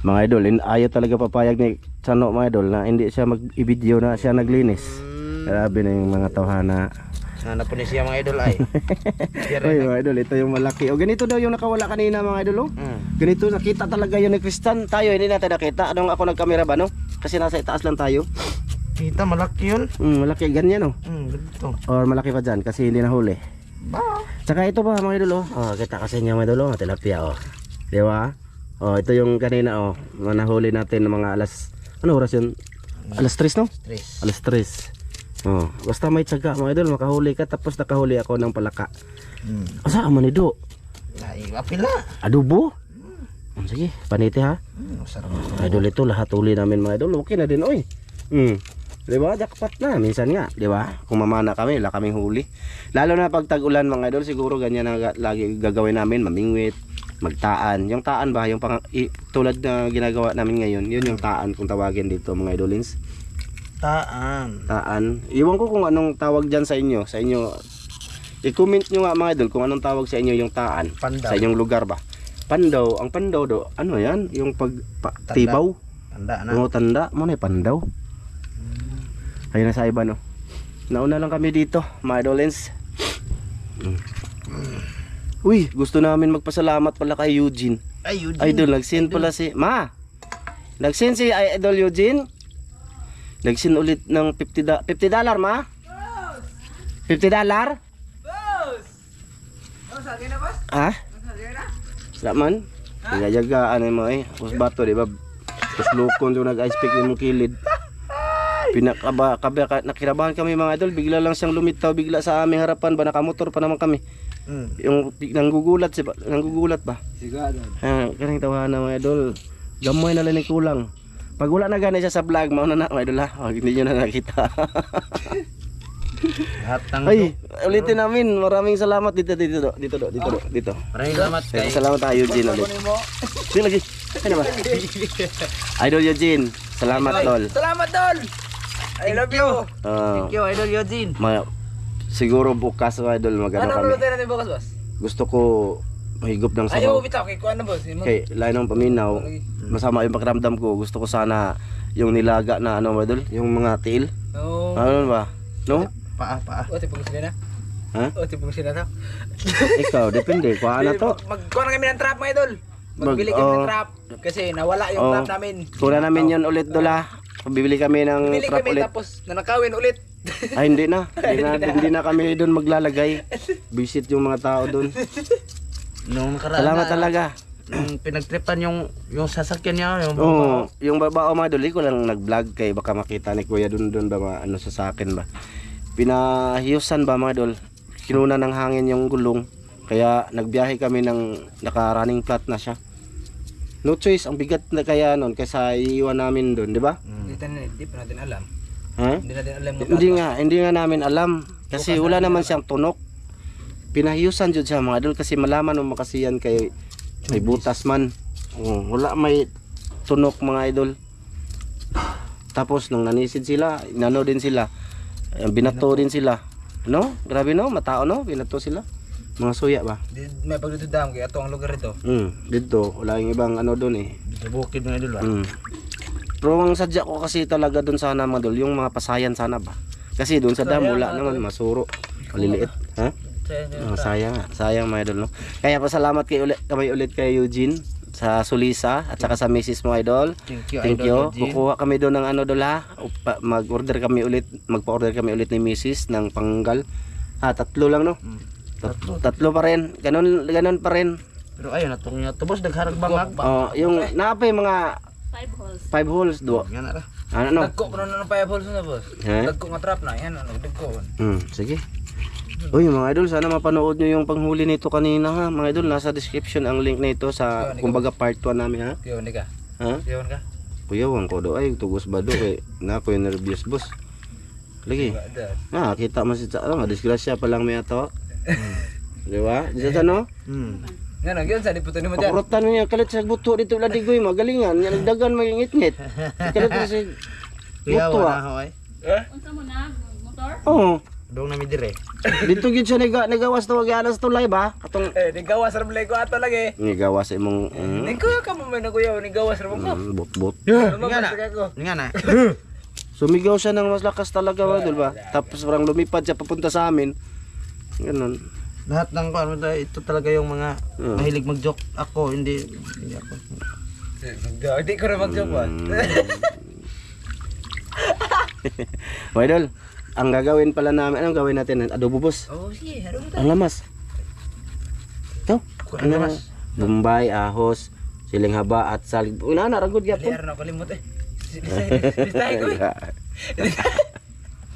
Mga idol, ayaw talaga papayag ni Chano mga idol na hindi siya mag-i-video na siya naglinis. Grabe na yung mga tawhana. Hanap po niya siya mga idol ay. Oy mga idol, ito yung malaki. O ganito daw yung nakawala kanina mga idol. Ganito nakita talaga yun ni Kristan. Tayo hindi natin nakita. Anong ako nagkamera ba no? Kasi nasa itaas lang tayo. Kita malaki yun. Malaki ganyan no. Ganito. Or malaki pa dyan kasi hindi nahuli. Tsaka ito ba mga idol kita kasi niya mga idol tilapia Di ba? Ito yung kanina nahuli natin ng mga alas. Ano oras yun? Alas 3 no? 3. Alas 3. Basta may tsaga mga idol, makahuli ka tapos nakahuli ako ng palaka. Asa man ido? Apila. Adobo? Sige, paniti ha. Masarap. Idol ito lahat huli namin mga idol. Okay na din oy. Di ba? Jackpot na minsan nga, di ba? Kung mamana kami, wala kaming huli. Lalo na pag tag-ulan mga idol, siguro ganyan ang lagi gagawin namin, mamingwit, magtaan. Yung taan ba, yung tulad na ginagawa namin ngayon, yun yung taan kung tawagin dito mga idolins. Taan. Iwan ko kung anong tawag dyan sa inyo. Sa inyo, i-comment nyo nga mga idol kung anong tawag sa inyo yung taan. Pandaw. Sa inyong lugar ba? Pandaw. Ang pandaw do, ano yan? Yung tibaw. Tanda na. Tanda. Muna yung pandaw. Ayun na sa iba no. Nauna lang kami dito mga idolins. Uy, gusto namin magpasalamat pala kay Eugene. Ay, Eugene. Idol, nag-send pala si nag-send si Idol Eugene. Nag-send ulit ng $50 ma? $50? Boss! Sabi na boss? Ha? Sabi na? Salaman? Pinayagaan mo Tapos bato, di ba? Tapos lukon yung nag-ice pick yung kilid. Nakirabahan kami mga idol. Bigla lang siyang lumitaw bigla sa aming harapan ba? Nakamotor pa naman kami. Yung nanggugulat ba? Sigado. Kaning tawanan mga idol. Gamoy na lang ni kulang. Pag wala na gani siya sa vlog, mauna na mga idol ha. Hindi nyo na nakita. Ay, ulitin namin. Maraming salamat dito. Maraming salamat kay Salamat tayo Eugene ulit. Sige lagi. Ano ba? Idol Eugene. Salamat tol. Salamat tol! I love you! Thank you, Idol Eugene. Siguro bukas idol magano Anong kami. lulutin natin bukas boss? Gusto ko mahigop ng Ayaw, sabaw. bitaw kay kuha na boss. Kay lain ng paminaw. Masama yung pakiramdam ko. Gusto ko sana yung nilaga na idol, yung mga tiil. No. Ano ba? No? Paa. O, tipong sila na. Ha? O, tipong sila na. Ikaw, depende. Kuha na to. Magkuha na kami ng trap mga idol. Magbili kami ng trap. Kasi nawala yung trap namin. Kuna namin yun ulit dola. Bibili kami ng Bili trap kami ulit. tapos nanakawin ulit. Ay hindi na. Hindi na kami doon maglalagay. Visit yung mga tao doon. Nung nakaraan Salamat na, talaga. nung pinagtripan yung sasakyan niya, yung Yung babao mga duli ko lang nag-vlog kay baka makita ni Kuya doon ba ano sa akin ba. Pinahiyusan ba mga dol. Kinuna ng hangin yung gulong. Kaya nagbiyahe kami ng naka-running flat na siya. No choice, ang bigat na kaya noon kaysa iiwan namin doon, di ba? Hindi pa natin alam. Ha? Hindi natin alam. Hindi nga namin alam kasi wala naman siyang tunok. Pinahiyusan jud siya mga dol kasi malaman mo makasiyan kay may butas man. Wala may tunok mga idol. Tapos nung nanisid sila, inano din sila. Binato din sila. No? Grabe no, matao no, binato sila. Mga suya ba? May pagdududam kaya ito ang lugar ito. Dito, wala yung ibang ano doon sa bukid mga idol. Pero ang sadya ko kasi talaga doon sana mga dol, yung mga pasayan sana ba? Kasi doon sa dam wala naman, masuro, maliliit. Ha? Sayang mga idol no. Kaya pasalamat kami ulit kay Eugene sa Sulisa at saka sa Mrs. mo idol. Thank you. Kukuha kami doon ng ano dol ha. Mag-order kami ulit, magpa-order kami ulit ni Mrs. ng panggal. Tatlo lang no. Tatlo pa rin. Ganon pa rin. Pero ayun natong tubos nagharag bangag. Yung naapay mga 5 holes do. Yan na. Ano? Dagko pa na ng 5 holes na boss. Dagko nga trap na yan, dagko. Sige. Uy mga idol, sana mapanood nyo yung panghuli nito kanina ha. Mga idol, nasa description ang link nito sa kumbaga part 1 namin ha. Piyon ka. Ha? Piyon ka. Kuyawan ko do ay tugos ba do kay na ko nervous boss. Lagi. Kita mo si ano, disgrasya pa lang may ato. Di ba? Di sa no? Nga nagyan sa diputo ni mo dyan. Pakurutan niya kalit sa buto dito ladigoy magalingan, nya nagdagan magingit-ngit. Kalit sa buto ah. Hoy. Unsa mo na motor? Oo. Dong na mi dire. Dito gid siya nigawas to alas tulay ba? Katong Nigawas ra blay ko ato lagi. nigawas imong Niko ka mo man kuya, nigawas ra mo ko. bot-bot. Nga na. Nga na. Sumigaw siya ng mas lakas talaga, idol ba? Tapos parang lumipad siya papunta sa amin. Ganun. Lahat ng ano ito talaga yung mga mahilig mag-joke. Ako hindi ako. Hindi ko na mag-joke ba. Mga idol, ang gagawin pala namin, anong gawin natin? Adobo boss. Oh, sige, harap mo. Ang lamas. Ito. Ang lamas? Bombay, ahos, siling haba at salig. Uy, na ragod gyapon. Kaya na kalimot eh. Bistahin ko eh.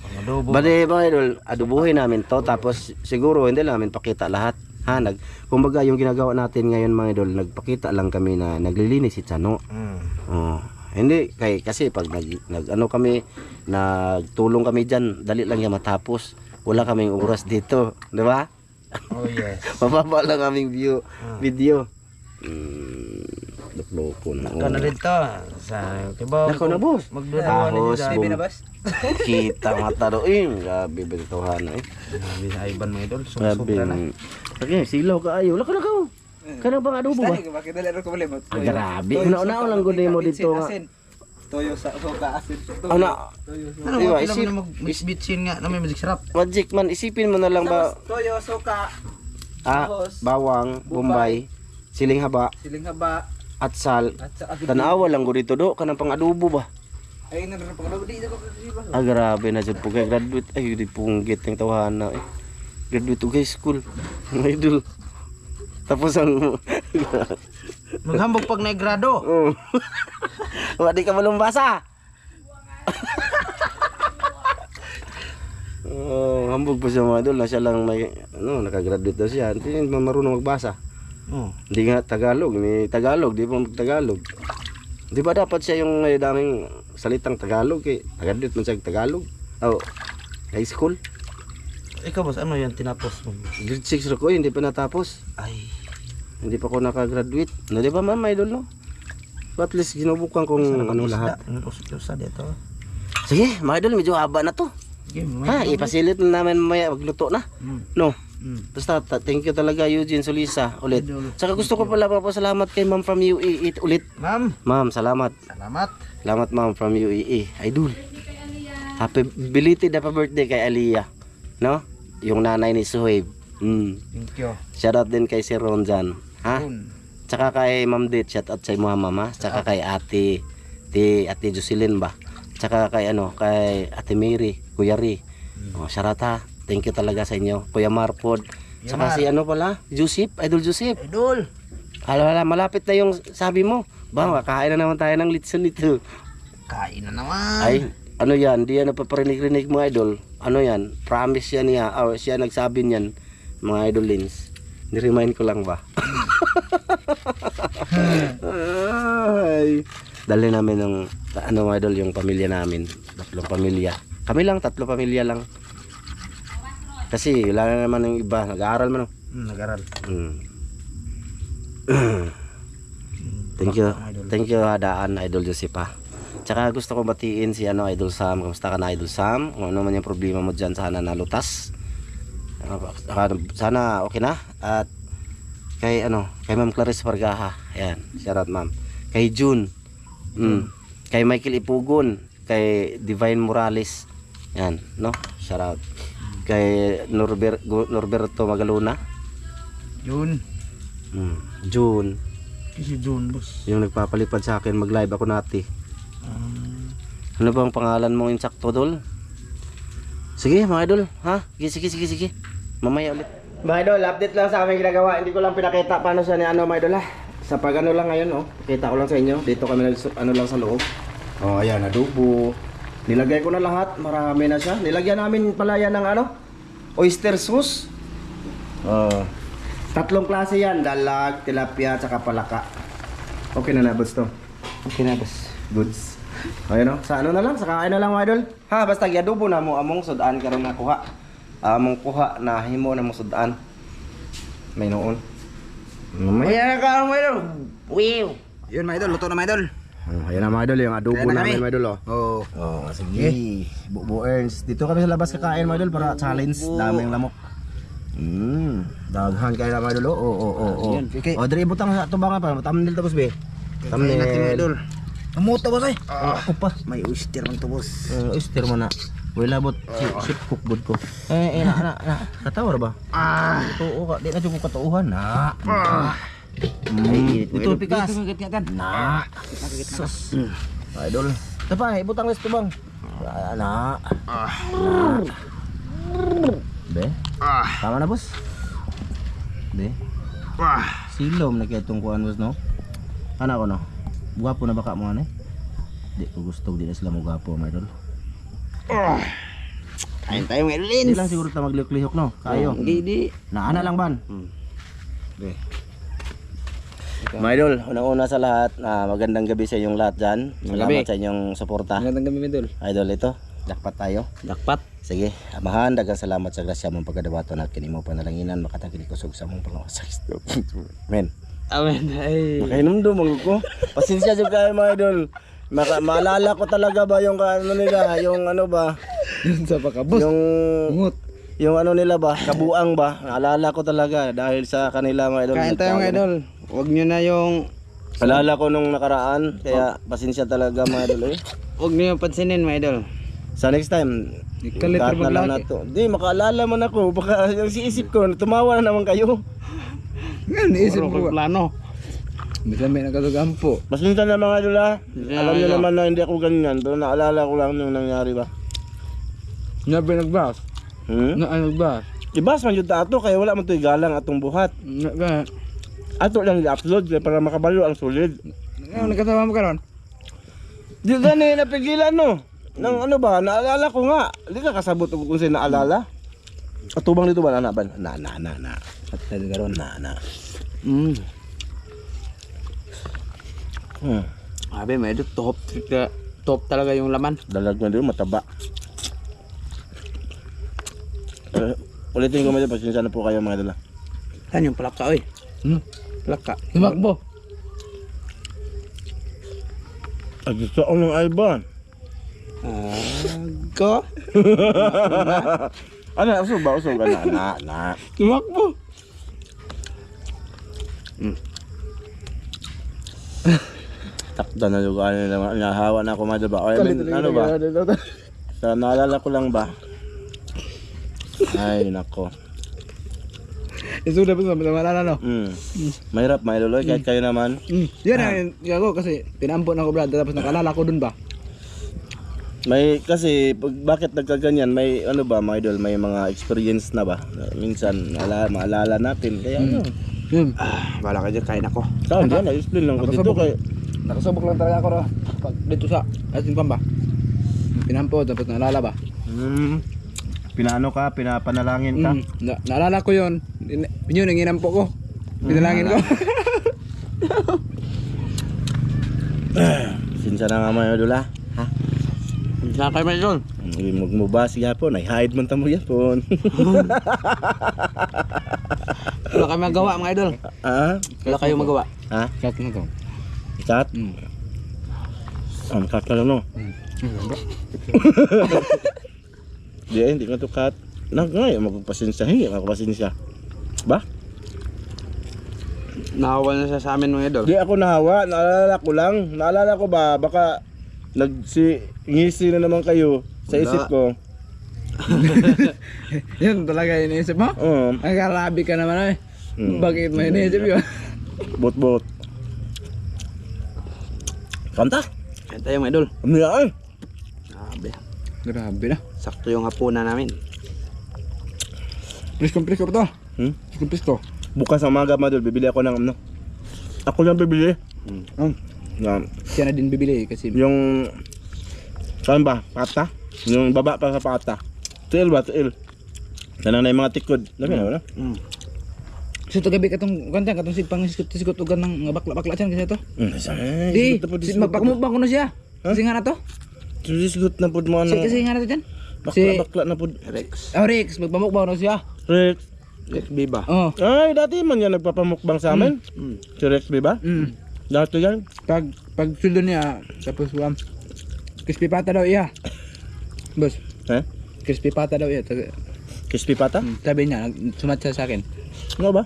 Ang adobo. Bale mga idol, adobuhin namin to tapos siguro hindi lang namin pakita lahat. Ha, kumbaga yung ginagawa natin ngayon mga idol, nagpakita lang kami na naglilinis si Chano. Oh, hindi kasi pag ano kami nagtulong kami diyan, dali lang yan matapos. Wala kaming oras dito, di ba? Oh yes. Mababa lang aming video. Loko na. Nako na dito sa kibaw. Nako na boss. Magduduwa na Ahos, dito. Sabi na bas? Kita mata doon. Grabe bintuhan eh. Sabi sa Ivan mga idol. Grabe. Sobra na. Okay, silaw ka ayo. Lako na ka. Kanang bang adobo ba? Bistahin ko, bakit dali ro ko malimot. Ah, grabe. Una-una lang gud mo dito nga. Toyo sa soka asin. Ano? Ano Diba, ba isip- na mag-bitchin nga na may magic sarap. Magic man, isipin mo na lang ba Toyo, soka, ahos, bawang, bombay, siling haba, siling haba, at sal. at sa agad. Tanawa lang gud dito do kanang pang adobo ba? Ay, naroon pa ko. Di na ko kasi ba? Ah, grabe na jud po kay graduate. Ay, di punggit ang tawhana eh. Graduate to guys school. Mga idol. Tapos ang Maghambog pag naigrado. oh. Wa di ka malumbasa. Oh, hambog pa siya mga idol na siya lang may nakagraduate daw siya. Hindi marunong magbasa. Oh. Hindi nga Tagalog, may Tagalog, di pa mag-Tagalog. Di ba dapat siya yung may daming salitang Tagalog eh. Tagadit man siya Tagalog. Oh, high school. Ikaw boss, ano yan tinapos mo? Grade 6 ko, hindi pa natapos. Ay. Hindi pa ako nakagraduate. No, di ba ma'am, idol no? So at least ginubukan kong ano lahat. Ang usap dito. Sige, mga idol, medyo haba na to. Sige, Ha, ipasilit na namin mamaya magluto na. No. Mm. Basta thank you talaga Eugene Solisa ulit. Saka gusto ko pala papasalamat kay ma'am from UAE ulit. Ma'am, Ma'am, salamat. salamat. Salamat ma'am from UAE. Idol. Happy belated happy birthday kay Aliyah. No? Yung nanay ni Suhaib. Thank you. Shout out din kay si Ronjan. Ha? Yun. Tsaka kay Ma'am Det, shout out sa mga mama. Tsaka kay Ate Jocelyn ba? Tsaka kay Ate Mary, Kuya Ri. Oh, shout out ha. Thank you talaga sa inyo. Kuya Marpod. Tsaka si pala, Joseph, Idol Joseph. Idol. Hala, malapit na yung sabi mo. Ba, kakain na naman tayo ng litson nito. Kain na naman. Ay, ano yan? Di yan napaparinig-rinig mga idol. Ano yan? Promise yan niya. Siya nagsabi niyan, mga idol lins. Ni-remind ko lang ba? Ay. Dali namin ng mga idol yung pamilya namin. 3 pamilya. Kami lang, 3 pamilya lang. Kasi wala na naman ng iba. Nag-aaral man. Nag-aral. Thank you. Thank you Hadaan Idol Josepa. Tsaka gusto ko batiin si Idol Sam. Kamusta ka na Idol Sam? Kung ano man yung problema mo diyan, sana nalutas. Sana okay na. At kay Ma'am Clarice Vargaha. Ayan, shout out ma'am. Kay June. Kay Michael Ipugon, kay Divine Morales. Yan, no? Shout out. Kay Norberto Magaluna. Yun. June. Si June boss. Yung nagpapalipad sa akin mag-live ako nati. Ano bang pangalan mo insakto dol? Sige mga idol, ha? Sige. Mamaya ulit. Mga idol, update lang sa aming ginagawa. Hindi ko lang pinakita paano siya ni mga idol ha. Sa pag lang ngayon, kita ko lang sa inyo. Dito kami lang sa loob. Oh, ayan, adobo. Nilagay ko na lahat, marami na siya. Nilagyan namin pala yan ng oyster sauce. Oh. 3 klase yan, dalag, tilapia, tsaka palaka. Okay na boss to. Okay na boss. Goods. Ayun sa na lang, sa kain na lang mga idol. Ha, basta giadobo na mo among sudan karon nakuha. Among kuha na himo na mo sudan. May noon. Mamaya ka mga idol. Wow. Yun mga idol, luto na mga idol. Ayan na mga idol, yung adobo Ayan na namin kami. mga idol. Oh. Oo. Oh, sige. Bubo Ernst. Dito kami sa labas kakain mga idol para challenge. Daming lamok. Daghan kayo na mga idol. Oh. Yan, okay. O, dali butang sa tubangan pa. Thumbnail tapos be. Thumbnail. Kamuta ba say? Ako pa. May oyster man to boss. Oyster mo na. Wala bot. Sip cook bud ko. Na. Katawar ba? Totoo ka. Di na dyan ko katuuhan. Na. Ito pikas. Na. Sus. Idol. Tapa, ibutang les tubang. Na. Be. Tama na boss. Be. Silom na kaya itong kuhan boss no. Ano ko no? Gwapo na baka mo ano eh? Di ko gusto, di na sila mo gwapo mga idol. Kain tayo mga Hindi idol. lang siguro ta maglihok-lihok no. Kayo. Di. Naana lang ban. Be. Mga idol, unang-una sa lahat, magandang gabi sa inyong lahat dyan. Salamat sa inyong suporta. Magandang gabi, Idol. Idol ito, jackpot tayo. Jackpot. Sige, amahan, dagang salamat sa grasya mong pagkadabato na kinimo panalanginan, makatakilikosog sa mong pangawasak. Men, Amen. Ay. makainom do ko. Pasensya dyan kayo mga idol. Maalala ko talaga ba yung ano nila, yung ano ba, Sa pakabos. yung ano nila ba, kabuang ba. Naalala ko talaga dahil sa kanila mga idol. Kain tayo mga idol. Huwag nyo na yung... Alala ko nung nakaraan, kaya pasensya talaga mga idol eh. Huwag nyo yung pansinin mga idol. Sa next time, Ikalit cut na lang na maglaki. to. Di, makaalala man ako. Baka yung siisip ko, tumawa na naman kayo. Nga, naisip ko. Plano. Bisa may nagkatugan po. Pasensya na mga idol ha. Yeah, Alam niyo yeah. naman na hindi ako ganyan. Pero naalala ko lang yung nangyari ba. Nabi nagbas. Nagbas. Ibas man yun ta ato, kaya wala man ito'y galang atong buhat. Ato lang i-upload kaya para makabalo ang solid. Nagkasama mo karon? Di gani napigilan no. Nang ano ba, naalala ko nga. Di ka kasabot kung sino naalala. Atubang dito ba na ba? Na. At tayo karon. Na. Sabi may idol, top talaga yung laman. Dalag na dito, mataba. Ulitin ko mga idol, pasensya na po kayo mga idol. Saan yung palaka oy? Palaka. Tumakbo. At gusto ko ng Ivan. Ko? Ano, usog ba? Usog ka na. Tumakbo. Takda na yung ano naman. Nahawa na ako mga idol ba? O, ano ba? Sa naalala ko lang ba? Ay, nako. Isuda pa sa malala no. Mahirap mga idol, kahit kayo naman. Yan ang gago kasi tinampon ako brad tapos nakalala ko dun ba. May kasi bakit nagkaganyan, may ano ba mga idol, may mga experience na ba? Minsan maalala natin kaya ano. Bala ka dyan, kain ako. Saan dyan? Na-explain lang ko dito kay Nakasubok lang talaga ako no. Pag dito sa ating pamba. Tinampon tapos naalala ba? Pinaano ka, pinapanalangin ka. Naalala ko yun. Yun ang inampo ko. Pinalangin ko. Sinsa na nga mga idol ha. Saan kayo may idol? Magmubas yapon, ay hide man tamo yapon. Wala kayo magawa mga idol. Wala kayo magawa. Ha? Cut na to. Cut? Cut ka lang no. Hindi ko to cut. Ngay, magpapasensya, hindi magpapasensya. Ba? Nahawa na siya sa amin mga idol. Di ako nahawa, naalala ko lang. Naalala ko ba, baka ngisi na naman kayo sa isip ko. Yun talaga iniisip mo? Nagkarabi ka naman eh. Bakit mo iniisip yun? Bot. Kanta? Kaya tayo mga idol. Ano yan? Grabe na. Sakto yung hapunan namin. Prisko pa to. Prisko. Bukas ang umaga madol, bibili ako ng ano. Ako lang bibili. Yan. Siya na din bibili kasi Yung saan ba? Pata? Yung baba pa sa pata. Tuil ba? Tuil. Tanang na yung mga tikod. Dami na wala? so to gabi katong kanta katong si pang-sigot ugan ng bakla-bakla diyan kasi to. Di, magpakmukbang ko na siya. Kasi nga na to. Sigot na po mo ano. Kasi nga na to diyan. Bakla na po. Rex. Rex, magpamukbang na siya. Rex. Rex Biba. Oh. Ay, dati man yan nagpapamukbang sa amin. Si Rex, di ba? Dati yan. Pag sulo niya, tapos crispy pata daw iya. Boss, Eh? crispy pata daw iya. Crispy pata? Sabi niya, sumatsa sa akin. Ano ba?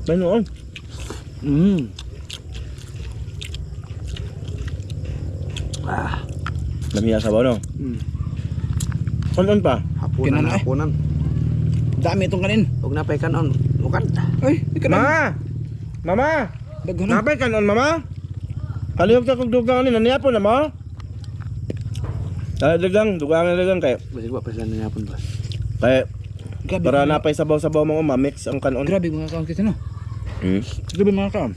Ba noon? Lamiya sa no? Kanon pa? Kinan na eh. Hapunan. Dami itong kanin. Huwag na pa kanon. Bukan. Ay, di ka na. Ma! Mama! Daghan na. Napay kanon, mama? Kalihog ka kong dugang ni naniyapo na mo? Dagang, dugang na dagang kayo. Basi ko pa sila nangyapon ba? Kaya, Grabe. para napay sabaw-sabaw mo ma-mix ang kanon. Grabe mga kaon kasi no. Hmm? Grabe mga kaon.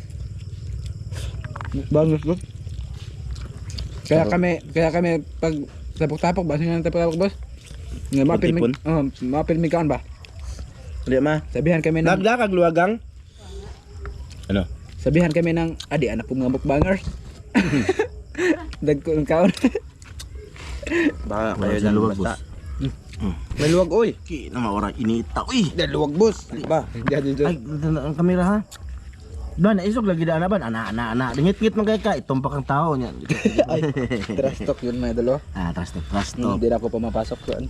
Bangus ko. Kaya kami pag tapok-tapok ba sino tapok-tapok boss? Nga Pagtipon? mapilmi kaon ba? Hindi ma. Sabihan kami ng Nagdakag luwagang? Ano? sabihan kami ng adi anak pong mga mukbangers. Dagko ng kaon. Baka kayo dyan, basta. May luwag oy. Ki na maura inita. Uy, Daluwag boss. Ba? Jadi ay ang kamera ha. Ba na isog lagi daan na ba? Ana. Dingit-ngit man kay ka itong pakang tao niya. ay trash talk yun mga dalo. Ah, trust talk. Hindi na ako pumapasok doon.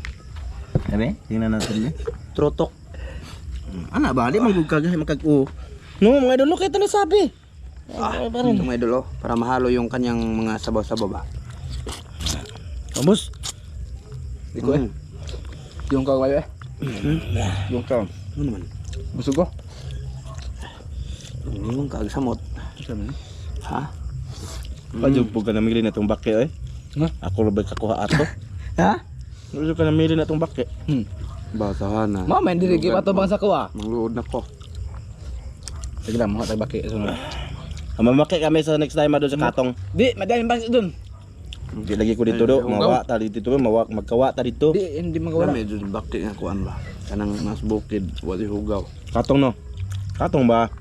Sabi, tingnan natin ni. Trotok. Ana ba, di manggug kagay makag-o. No, mga idol, kaya na sabi. Ito mga idolo para mahalo yung kanyang mga sabaw-sabaw ba. Boss. Di ko eh. Yung kaon kayo eh. Yung kaon. Ano naman? Busog ko. Yung kagsamot. Sabi. Ha? Pajug po ka namili na itong baki eh. Nga? Ako rin kakuha ato. Ha? Pajug ka namili na itong baki. Basahan na. Mama, hindi rin kipa to bang sa kuha. Mangluod na ko. Sige lang, mga tagbaki. Sunod. Mamaki kami sa next time doon sa Katong. Di, madaming bangsa doon. Di lagi ko dito do, mawa ta dito do, magkawa ta dito. Di, hindi magawala. Medyo bakti nga kuan ba. Kanang mas bukid, wali hugaw. Katong no. Katong ba?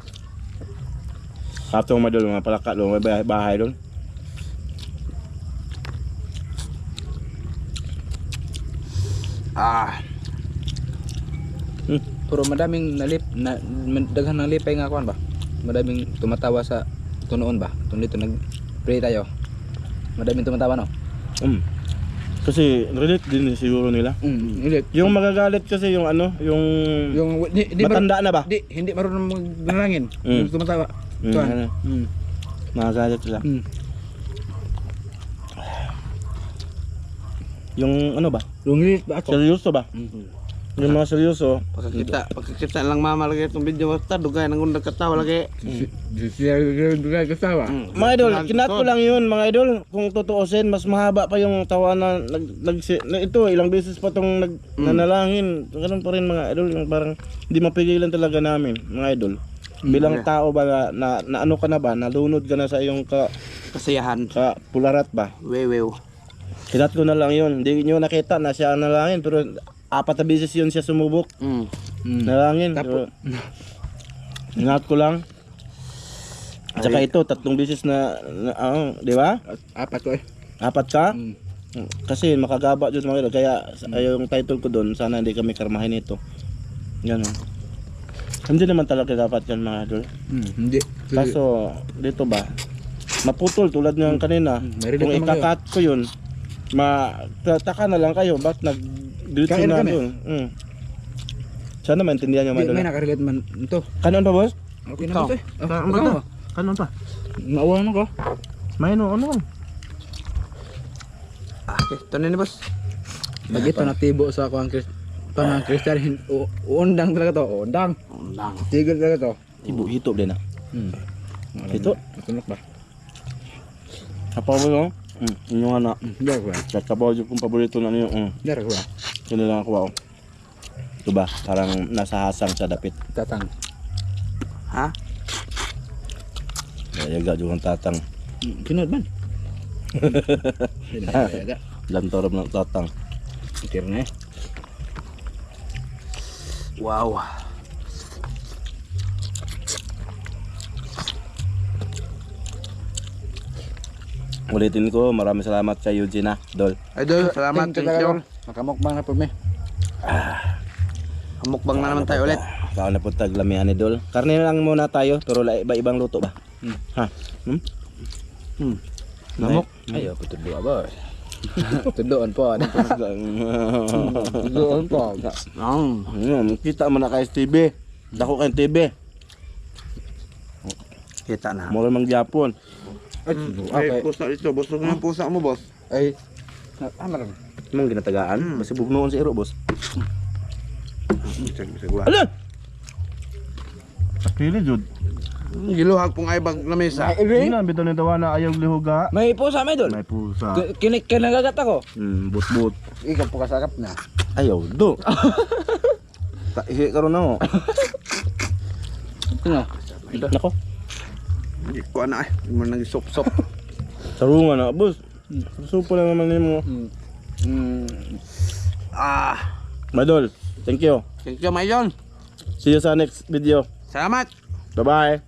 Katong madol mga palaka do, may bahay doon. Pero madaming daghan ng lipay nga kuan ba? Madaming tumatawa sa tunoon ba? Tun dito nag-pray tayo. Madaming tumatawa no? Kasi relate din siguro nila. Hindi. Yung magagalit kasi yung ano, yung Di matanda na ba? Di, hindi marunong magnalangin. Yung tumatawa. Tuan. Magagalit sila. Yung ano ba? Yung lilit ba ako? Seryoso ba? Yung mga seryoso. Pagkakita lang mama lagi itong video basta dugay nang undag katawa lagi. Dugay kasawa. Mga idol, kinat ko lang yun mga idol. Kung tutuusin, mas mahaba pa yung tawanan. Ito, ilang beses pa itong nanalangin. Ganun pa rin mga idol. Yung parang hindi mapigilan talaga namin mga idol. Bilang tao ba na ano ka na ba? Nalunod ka na sa iyong Kasiyahan. pularat ba? Wewew. Kinat ko na lang yun. Hindi nyo nakita na siya nalangin. Pero 4 na beses yun siya sumubok. Nalangin. Pero, ingat ko lang. At saka ito, 3 beses na di ba? 4 ko eh. 4 ka? Kasi makagaba dyan mga idol. Kaya yung title ko doon, sana hindi kami karmahin ito. Ganun. Hindi naman talaga dapat yan mga idol. Hindi. Kaso dito ba, maputol tulad ng kanina. May Kung relate naman ikakat ko yun, taka na lang kayo. Bakit nag-delete Kain na kami. doon? Sana maintindihan nyo mga Di, idol. may nakarelate man ito. Kanon pa boss? Okay na ba ito eh? Kanon pa? Kanon pa? Nauwan ko. May ano? Okay, ito na ni boss. Pag ito natibo sa ako ang Christian, undang talaga to. Undang. Tigil talaga to. Hito din ah. Hito? Tunok ba? Kapaw ba yun? Inyong anak. Hindi ako ba? Kapaw yung kong paborito na niyo. Hindi ako ba? Yun lang ako ako. Ito ba? Parang nasa hasang sa dapit. Tatang. Ha? Yaga yung tatang. Kinod man. Yaga. Lantorab ng tatang. Ikir na eh. Wow. Ulitin ko, maraming salamat kay Eugene Dol. Idol, salamat. Thank you. Makamukbang na po me. Mukbang na naman tayo ulit. Kao na po taglamihan idol. Karne lang muna tayo, pero iba-ibang luto ba? Ha? Namok. Ayo, tuduan ba? Tuduan po. Tuduan po. Kita mo na kay TV. Dako kay TV. Kita na. Mo mang Japon. Okay. Pusa dito, boss. Huwag yung pusa mo, boss. Ay. Amaram. Mong ginatagaan, basta bugnoon si Iro, boss. Bisag wa. Ala! Pili jud. Giluhag pong ay bag na mesa. Hindi na bitaw ni tawana ayaw lihuga. May pusa may dol. May pusa. Kinagagat ako. But. Ikaw po kasarap na. Ayaw do. Ihi karon na mo. Tingnan. Nako. Kuha na ay. Mo nang sop-sop. Tarungan na, boss. Supo lang naman nimo. Madol, thank you. Thank you, Mayon. See you sa next video. Salamat. Bye-bye.